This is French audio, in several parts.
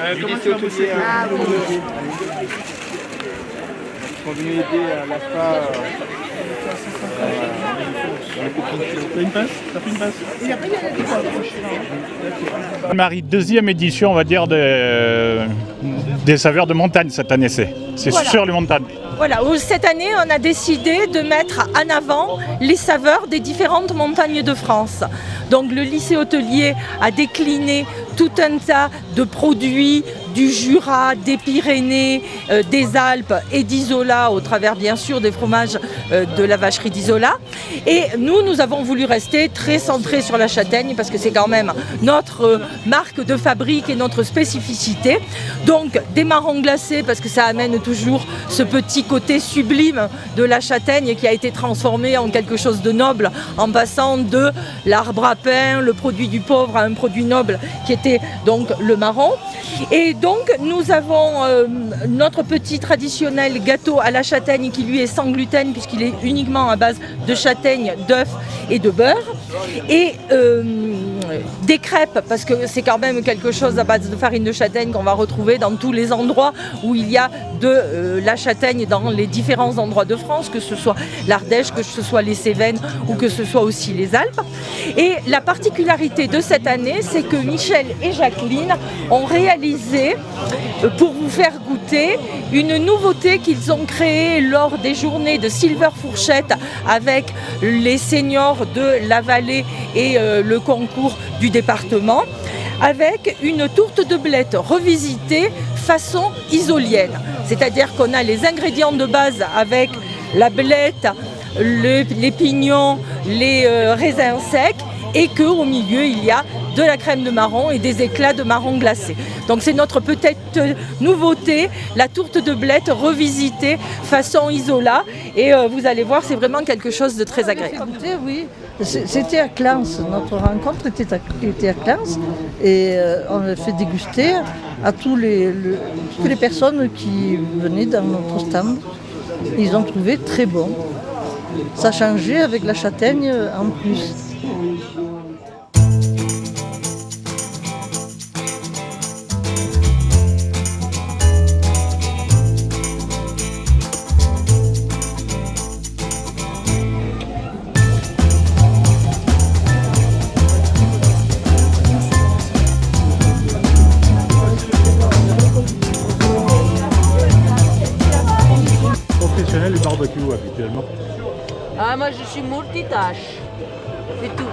Du lycée hôtelier. Ils sont venus aider à l'achat. T'as une passe? T'as fait une passe? Marie, deuxième édition, on va dire, des saveurs de montagne cette année. C'est Voilà. sur les montagnes. Voilà, cette année, on a décidé de mettre en avant les saveurs des différentes montagnes de France. Donc le lycée hôtelier a décliné tout un tas de produits du Jura, des Pyrénées, des Alpes et d'Isola, au travers bien sûr des fromages de la vacherie d'Isola. Et nous avons voulu rester très centrés sur la châtaigne parce que c'est quand même notre marque de fabrique et notre spécificité. Donc des marrons glacés parce que ça amène toujours ce petit côté sublime de la châtaigne qui a été transformé en quelque chose de noble en passant de l'arbre à pain, le produit du pauvre, à un produit noble qui était donc le marron. Et donc nous avons notre petit traditionnel gâteau à la châtaigne qui lui est sans gluten puisqu'il est uniquement à base de châtaigne, d'œufs et de beurre. Et des crêpes parce que c'est quand même quelque chose à base de farine de châtaigne qu'on va retrouver dans tous les endroits où il y a de la châtaigne dans les différents endroits de France, que ce soit l'Ardèche, que ce soit les Cévennes ou que ce soit aussi les Alpes. Et la particularité de cette année, c'est que Michel et Jacqueline ont réalisé, pour vous faire goûter, une nouveauté qu'ils ont créée lors des journées de Silver Fourchette avec les seniors de la vallée et le concours du département, avec une tourte de blettes revisitée façon isolienne. C'est-à-dire qu'on a les ingrédients de base avec la belette, les pignons, les raisins secs et qu'au milieu il y a de la crème de marron et des éclats de marron glacé. Donc c'est notre peut-être nouveauté, la tourte de blettes revisitée façon Isola et vous allez voir c'est vraiment quelque chose de très agréable. Oui, c'était à Clans, notre rencontre était à Clans et on a fait déguster à toutes les personnes qui venaient dans notre stand. Ils ont trouvé très bon. Ça changeait avec la châtaigne en plus. Professionnel du barbecue habituellement. Ah, moi je suis multitâche. C'est tout.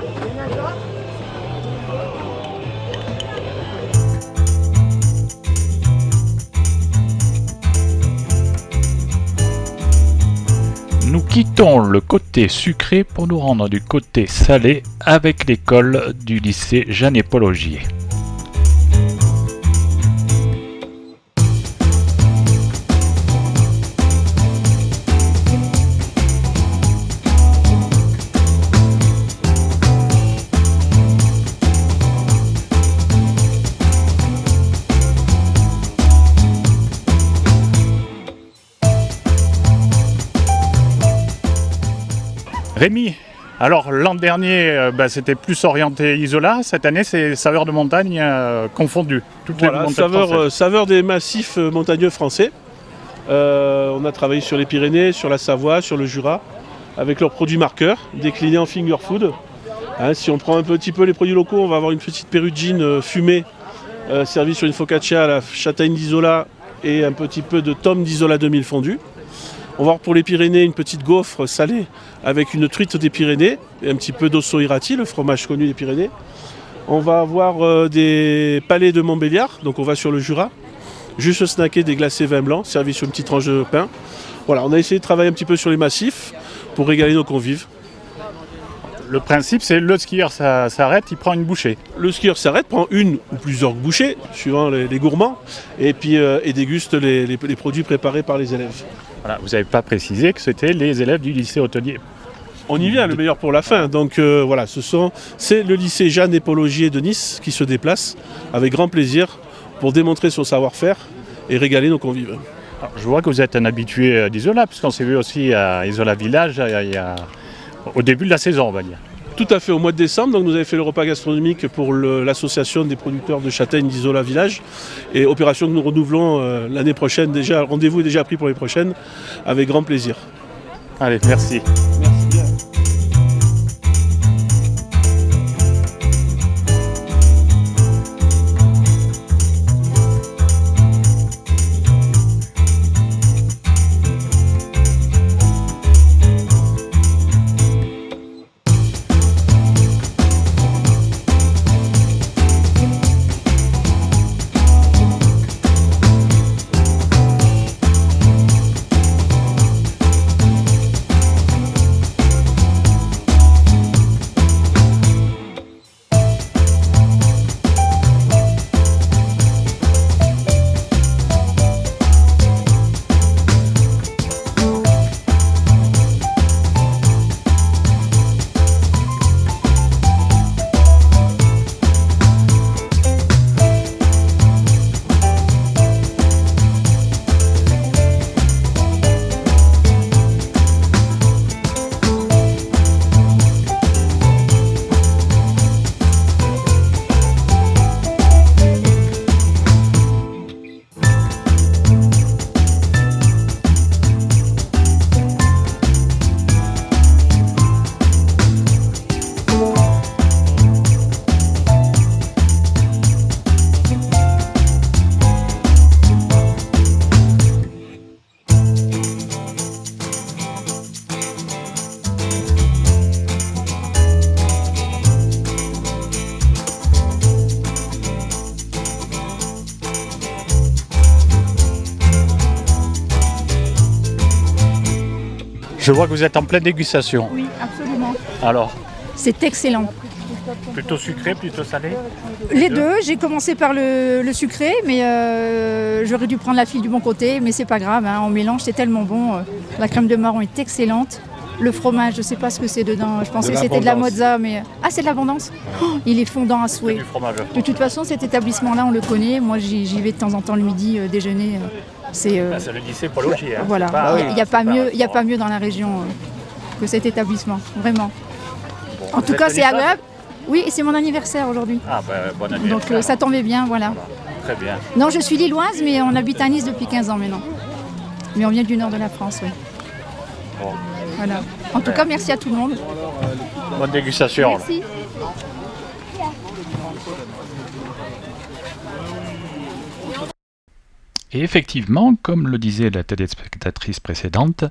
Nous quittons le côté sucré pour nous rendre du côté salé avec l'école du lycée Jeanne et Paul Augier. Rémi, alors l'an dernier c'était plus orienté Isola, cette année c'est saveurs de montagne confondues. Toutes Voilà, les montagnes saveur des massifs montagneux français. On a travaillé sur les Pyrénées, sur la Savoie, sur le Jura, avec leurs produits marqueurs, déclinés en finger food. Hein, si on prend un petit peu les produits locaux, on va avoir une petite perugine fumée, servie sur une focaccia à la châtaigne d'Isola et un petit peu de tome d'Isola 2000 fondu. On va avoir pour les Pyrénées une petite gaufre salée avec une truite des Pyrénées et un petit peu d'osso irati, le fromage connu des Pyrénées. On va avoir des palais de Montbéliard, donc on va sur le Jura. Juste snacker des glacés vin blanc, servis sur une petite tranche de pain. Voilà, on a essayé de travailler un petit peu sur les massifs pour régaler nos convives. Le principe c'est le skieur s'arrête, il prend une bouchée. Le skieur s'arrête, prend une ou plusieurs bouchées, suivant les gourmands, et puis et déguste les produits préparés par les élèves. Voilà, vous n'avez pas précisé que c'était les élèves du lycée hôtelier. On y vient, le meilleur pour la fin. Donc voilà, c'est le lycée Jeanne et Paul Augier de Nice qui se déplace avec grand plaisir pour démontrer son savoir-faire et régaler nos convives. Alors, je vois que vous êtes un habitué d'Isola, puisqu'on s'est vu aussi à Isola Village au début de la saison, on va dire. Tout à fait, au mois de décembre, donc nous avons fait le repas gastronomique pour l'association des producteurs de châtaignes d'Isola Village. Et opération que nous renouvelons l'année prochaine déjà. Rendez-vous est déjà pris pour les prochaines, avec grand plaisir. Allez, merci. Je vois que vous êtes en pleine dégustation. Oui, absolument. Alors, C'est excellent. plutôt sucré, plutôt salé? Les deux, j'ai commencé par le sucré, mais j'aurais dû prendre la file du bon côté, mais c'est pas grave, hein, on mélange, c'est tellement bon. La crème de marron est excellente. Le fromage, je sais pas ce que c'est dedans, je pensais que c'était de la mozza, mais... Ah, c'est de l'abondance. Il est fondant à souhait. Du fromage. De toute façon, cet établissement-là, on le connaît. Moi, j'y vais de temps en temps le midi déjeuner. C'est le lycée Paul Augier. Hein. voilà, il n'y a pas mieux dans la région que cet établissement, vraiment. Bon, En tout cas, c'est agréable. Oui, et c'est mon anniversaire aujourd'hui. Ah, ben, bon anniversaire. Donc ça tombait bien, voilà. Très bien. Non, je suis lilloise, mais on habite à Nice depuis 15 ans maintenant. Mais on vient du nord de la France, oui. Bon. Voilà. En tout cas, merci à tout le monde. Bonne dégustation. Merci. Et effectivement, comme le disait la téléspectatrice précédente,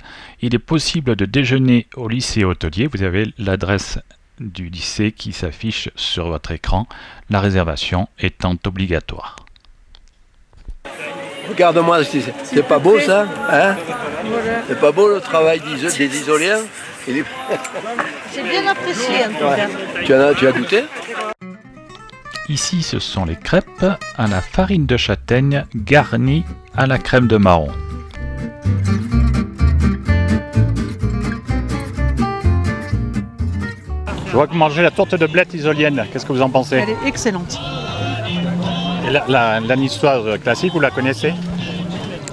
il est possible de déjeuner au lycée hôtelier. Vous avez l'adresse du lycée qui s'affiche sur votre écran, la réservation étant obligatoire. Regarde-moi, c'est pas beau ça, hein? C'est pas beau le travail des Isoliens? C'est bien apprécié en tout cas. Tu as goûté? Ici, ce sont les crêpes à la farine de châtaigne garnies à la crème de marron. Je vois que vous mangez la tourte de blette isolienne. Qu'est-ce que vous en pensez? Elle est excellente. Et la niçoise classique, vous la connaissez?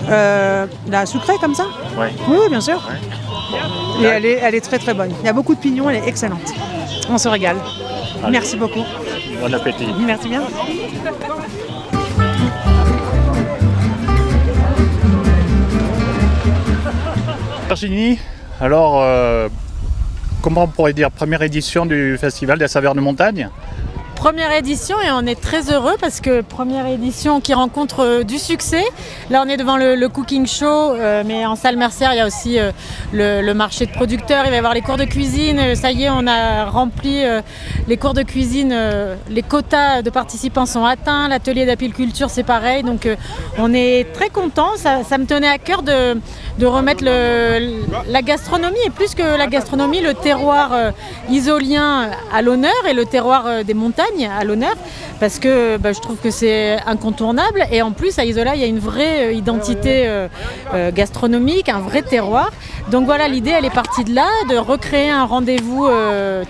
La sucrée comme ça? Oui. Oui, bien sûr. Et elle est très très bonne. Il y a beaucoup de pignons, elle est excellente. On se régale. Allez. Merci beaucoup. Bon appétit. Merci bien. Virginie, alors comment on pourrait dire première édition du Festival des saveurs de montagne? Première édition et on est très heureux parce que première édition qui rencontre du succès. Là on est devant le cooking show, mais en salle Mercière il y a aussi le marché de producteurs, il va y avoir les cours de cuisine. Ça y est, on a rempli les cours de cuisine, les quotas de participants sont atteints, l'atelier d'apiculture c'est pareil, donc on est très contents. Ça me tenait à cœur de remettre la gastronomie et plus que la gastronomie, le terroir isolien à l'honneur et le terroir des montagnes à l'honneur parce que je trouve que c'est incontournable et en plus à Isola il y a une vraie identité gastronomique, un vrai terroir. Donc voilà, l'idée elle est partie de là, de recréer un rendez-vous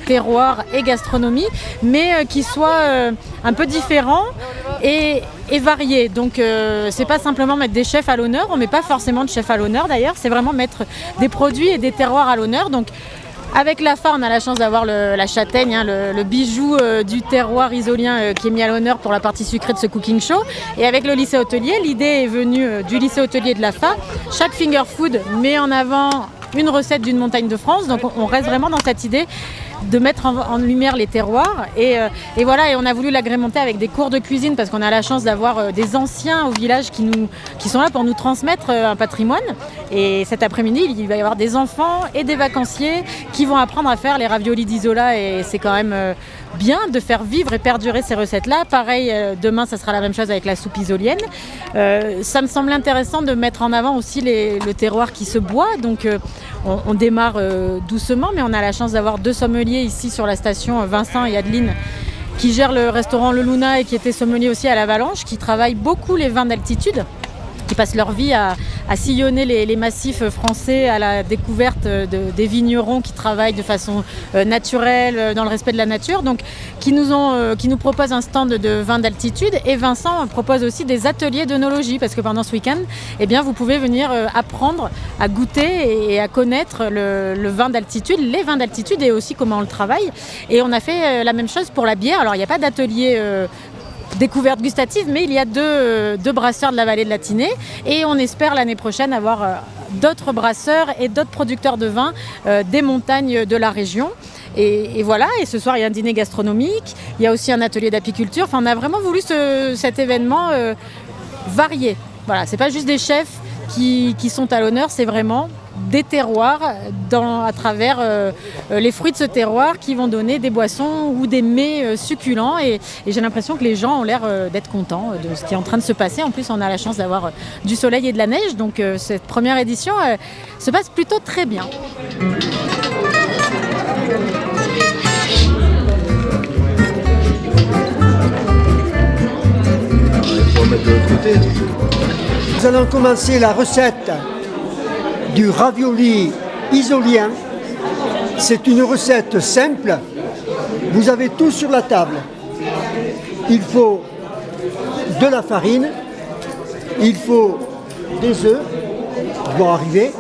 terroir et gastronomie mais qui soit un peu différent et varié. Donc c'est pas simplement mettre des chefs à l'honneur, on met pas forcément de chefs à l'honneur d'ailleurs, c'est vraiment mettre des produits et des terroirs à l'honneur. Donc Avec l'AFA, on a la chance d'avoir la châtaigne, le bijou du terroir isolien qui est mis à l'honneur pour la partie sucrée de ce cooking show. Et avec le lycée hôtelier, l'idée est venue du lycée hôtelier de l'AFA. Chaque finger food met en avant une recette d'une montagne de France. Donc on reste vraiment dans cette idée de mettre en lumière les terroirs et voilà, et on a voulu l'agrémenter avec des cours de cuisine parce qu'on a la chance d'avoir des anciens au village qui sont là pour nous transmettre un patrimoine. Et cet après-midi, il va y avoir des enfants et des vacanciers qui vont apprendre à faire les raviolis d'Isola et c'est quand même bien de faire vivre et perdurer ces recettes-là. Pareil, demain, ça sera la même chose avec la soupe isolienne. Ça me semble intéressant de mettre en avant aussi le terroir qui se boit. Donc, on démarre doucement, mais on a la chance d'avoir 2 sommeliers ici sur la station, Vincent et Adeline, qui gèrent le restaurant Le Luna et qui étaient sommeliers aussi à l'Avalanche, qui travaillent beaucoup les vins d'altitude, qui passent leur vie à sillonner les massifs français à la découverte des vignerons qui travaillent de façon naturelle, dans le respect de la nature, donc qui nous proposent un stand de vins d'altitude. Et Vincent propose aussi des ateliers d'œnologie, parce que pendant ce week-end, eh bien, vous pouvez venir apprendre à goûter et à connaître le vin d'altitude, les vins d'altitude et aussi comment on le travaille. Et on a fait la même chose pour la bière. Alors il n'y a pas d'atelier découverte gustative, mais il y a deux brasseurs de la vallée de la Tinée et on espère l'année prochaine avoir d'autres brasseurs et d'autres producteurs de vin des montagnes de la région. Et voilà, et ce soir il y a un dîner gastronomique, il y a aussi un atelier d'apiculture. Enfin, on a vraiment voulu cet événement varié. Voilà, c'est pas juste des chefs qui sont à l'honneur, c'est vraiment des terroirs à travers les fruits de ce terroir qui vont donner des boissons ou des mets succulents et j'ai l'impression que les gens ont l'air d'être contents de ce qui est en train de se passer. En plus, on a la chance d'avoir du soleil et de la neige, donc cette première édition se passe plutôt très bien. Nous allons commencer la recette du ravioli isolien. C'est une recette simple. Vous avez tout sur la table. Il faut de la farine, il faut des œufs qui vont arriver.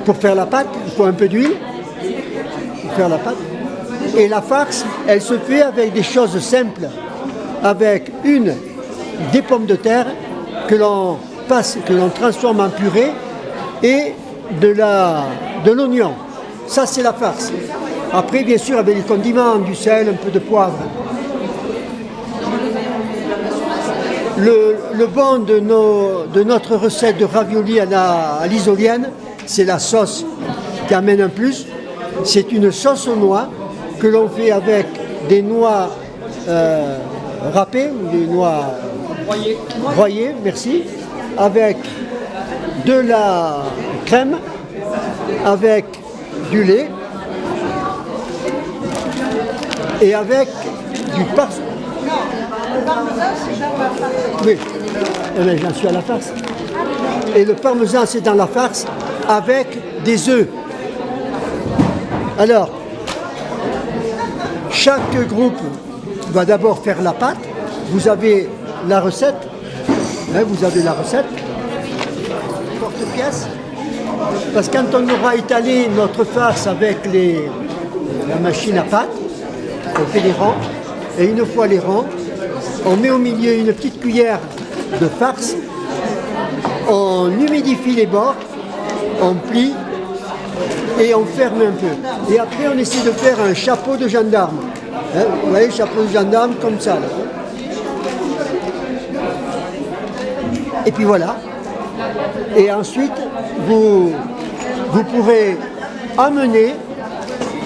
Pour faire la pâte, il faut un peu d'huile pour faire la pâte. Et la farce, elle se fait avec des choses simples, avec des pommes de terre que l'on transforme en purée et de l'oignon. Ça, c'est la farce. Après, bien sûr, avec les condiments, du sel, un peu de poivre. Le bon de notre recette de ravioli à l'isolienne, c'est la sauce qui amène un plus. C'est une sauce aux noix que l'on fait avec des noix râpées ou des noix broyées, merci, avec de la crème, avec du lait et avec du parmesan. Le parmesan, c'est dans la farce. Oui, mais j'en suis à la farce. Et le parmesan, c'est dans la farce avec des œufs. Alors, chaque groupe va d'abord faire la pâte. Vous avez la recette. Porte-pièce. Parce que quand on aura étalé notre farce avec la machine à pâte, on fait les rangs. Et une fois les rangs, on met au milieu une petite cuillère de farce. On humidifie les bords, on plie et on ferme un peu. Et après, on essaie de faire un chapeau de gendarme. Vous voyez, chapeau de gendarme comme ça. Là. Et puis voilà. Et ensuite, vous pourrez amener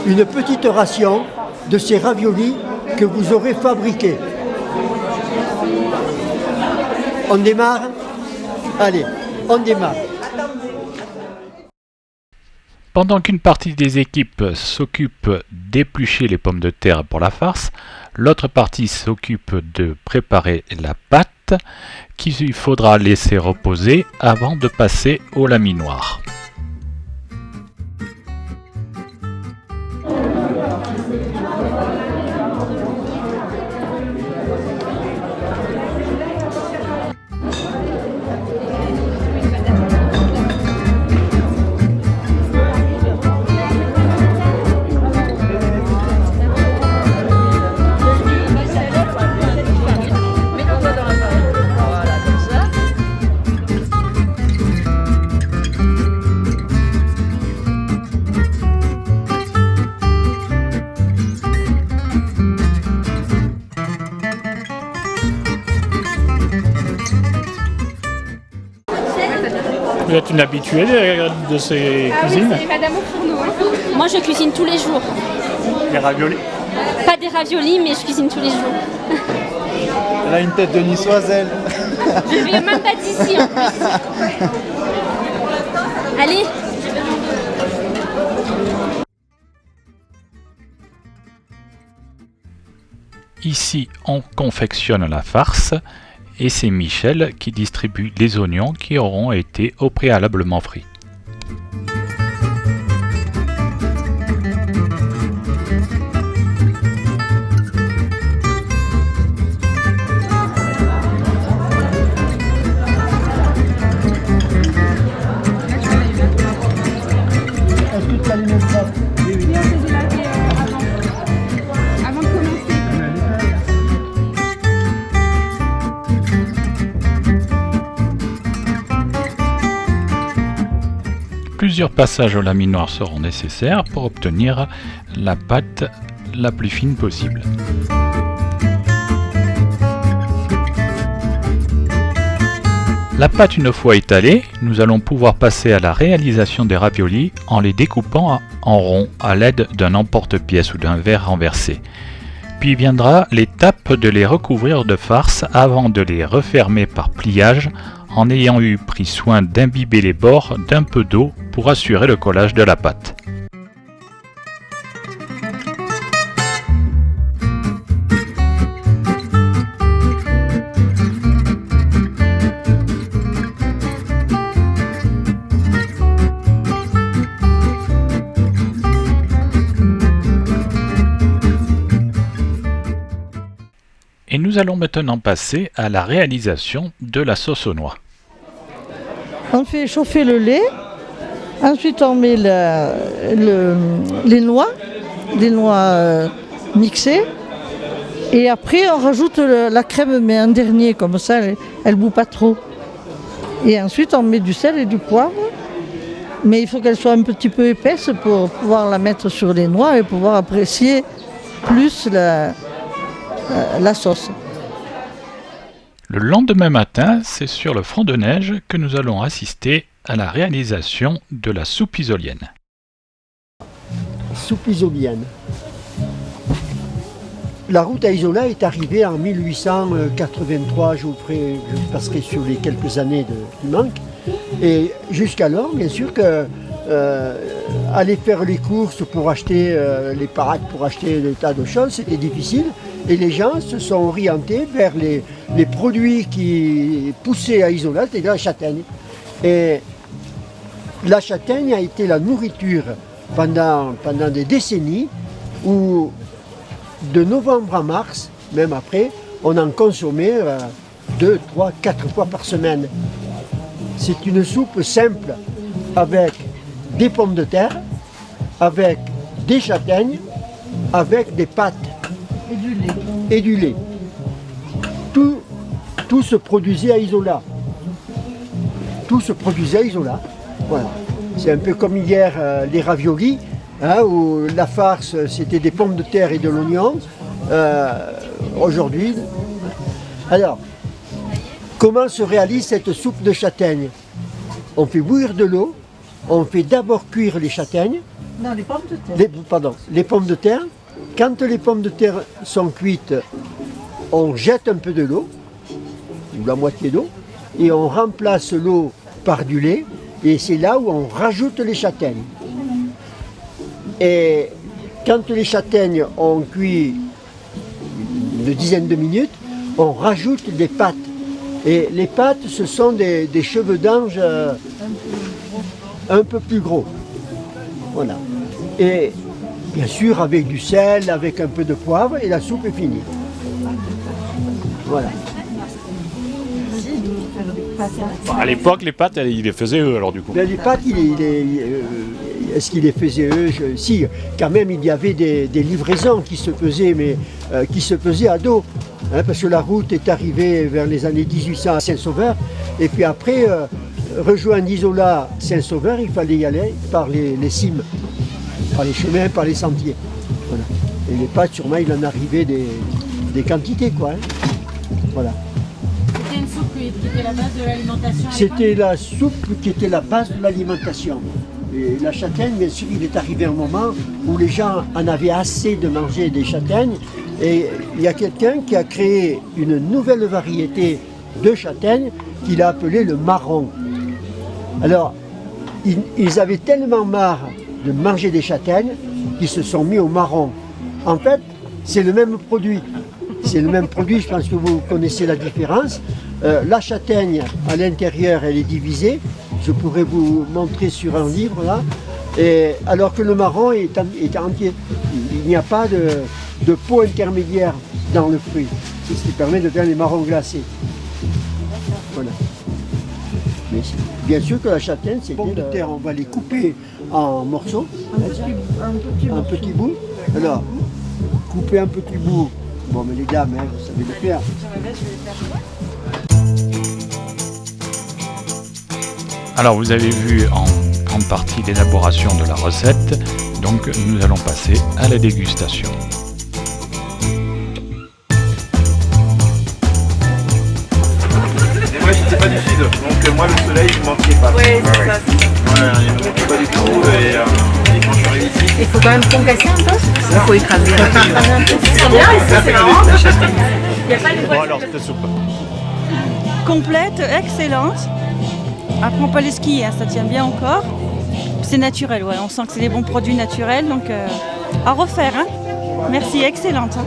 une petite ration de ces raviolis que vous aurez fabriqués. On démarre? Allez, on démarre. Pendant qu'une partie des équipes s'occupe d'éplucher les pommes de terre pour la farce, l'autre partie s'occupe de préparer la pâte qu'il faudra laisser reposer avant de passer au laminoir. Vous êtes une habituée de ces cuisines? Oui, c'est Madame au fourneau. Moi, je cuisine tous les jours. Les raviolis. Pas des raviolis, mais je cuisine tous les jours. Elle a une tête de niçoise, elle. Je viens même pas d'ici en plus. Allez. Ici, on confectionne la farce et c'est Michel qui distribue les oignons qui auront été au préalablement frits. Est-ce que tu as les mêmes plats? Oui, oui. Avant de commencer. Plusieurs passages au laminoir seront nécessaires pour obtenir la pâte la plus fine possible. La pâte une fois étalée, nous allons pouvoir passer à la réalisation des raviolis en les découpant en ronds à l'aide d'un emporte-pièce ou d'un verre renversé. Puis viendra l'étape de les recouvrir de farce avant de les refermer par pliage en ayant eu pris soin d'imbiber les bords d'un peu d'eau pour assurer le collage de la pâte. Et nous allons maintenant passer à la réalisation de la sauce aux noix. On fait chauffer le lait, ensuite on met les noix mixées, et après on rajoute la crème, mais en dernier, comme ça elle ne bout pas trop. Et ensuite on met du sel et du poivre, mais il faut qu'elle soit un petit peu épaisse pour pouvoir la mettre sur les noix et pouvoir apprécier plus la sauce. Le lendemain matin, c'est sur le front de neige que nous allons assister à la réalisation de la soupe isolienne. Soupe isolienne. La route à Isola est arrivée en 1883, je passerai sur les quelques années qui manquent. Et jusqu'alors, bien sûr que aller faire les courses pour acheter les parades, pour acheter des tas de choses, c'était difficile. Et les gens se sont orientés vers les produits qui poussaient à Isola, c'était la châtaigne. Et la châtaigne a été la nourriture pendant des décennies où de novembre à mars, même après, on en consommait 2, 3, 4 fois par semaine. C'est une soupe simple avec des pommes de terre, avec des châtaignes, avec des pâtes et du lait. Tout se produisait à Isola. Voilà. C'est un peu comme hier les raviolis, où la farce c'était des pommes de terre et de l'oignon. Aujourd'hui. Alors, comment se réalise cette soupe de châtaigne? On fait bouillir de l'eau, on fait d'abord cuire les châtaignes. Non, les pommes de terre. Les pommes de terre. Quand les pommes de terre sont cuites, on jette un peu de l'eau, ou la moitié d'eau, et on remplace l'eau par du lait, et c'est là où on rajoute les châtaignes. Et quand les châtaignes ont cuit une dizaine de minutes, on rajoute des pâtes. Et les pâtes, ce sont des cheveux d'ange un peu plus gros. Voilà. Et bien sûr avec du sel, avec un peu de poivre, et la soupe est finie. Voilà. À l'époque, les pâtes, ils les faisaient eux alors du coup. Les pâtes, est-ce qu'ils les faisaient eux? Si, quand même, il y avait des livraisons qui se faisaient, mais qui se faisaient à dos. Parce que la route est arrivée vers les années 1800 à Saint-Sauveur, et puis après, rejoindre Isola Saint-Sauveur, il fallait y aller par les cimes, par les chemins, par les sentiers. Voilà. Et les pâtes, sûrement, il en arrivait des quantités, quoi. Voilà. C'était une soupe qui était la base de l'alimentation. C'était la soupe qui était la base de l'alimentation. Et la châtaigne, bien sûr, il est arrivé un moment où les gens en avaient assez de manger des châtaignes. Et il y a quelqu'un qui a créé une nouvelle variété de châtaigne qu'il a appelée le marron. Alors, ils avaient tellement marre de manger des châtaignes qu'ils se sont mis au marron. En fait, c'est le même produit. C'est le même produit, je pense que vous connaissez la différence. La châtaigne, à l'intérieur, elle est divisée. Je pourrais vous montrer sur un livre là. Et, alors que le marron est entier. Il n'y a pas de peau intermédiaire dans le fruit. C'est ce qui permet de faire les marrons glacés. Voilà. Mais bien sûr que la châtaigne, c'est pommes de terre. On va les couper en morceaux. Un petit bout. Alors, couper un petit bout. Bon, mais les dames, hein, vous savez le faire. Alors vous avez vu en grande partie l'élaboration de la recette, donc nous allons passer à la dégustation. Et moi j'étais pas du sud, donc moi le soleil il me manquait pas. Oui, c'est ça. Ouais, il me manquait pas du tout et quand je suis arrivé ici. Il faut quand même concasser un peu. Il faut écraser. C'est bien, c'est marrant. Il n'y a pas de Bon alors cette soupe. Complète, excellente. Après on peut aller skier, hein, ça tient bien encore. C'est naturel, ouais. On sent que c'est des bons produits naturels, donc à refaire. Hein. Merci, excellente. Hein.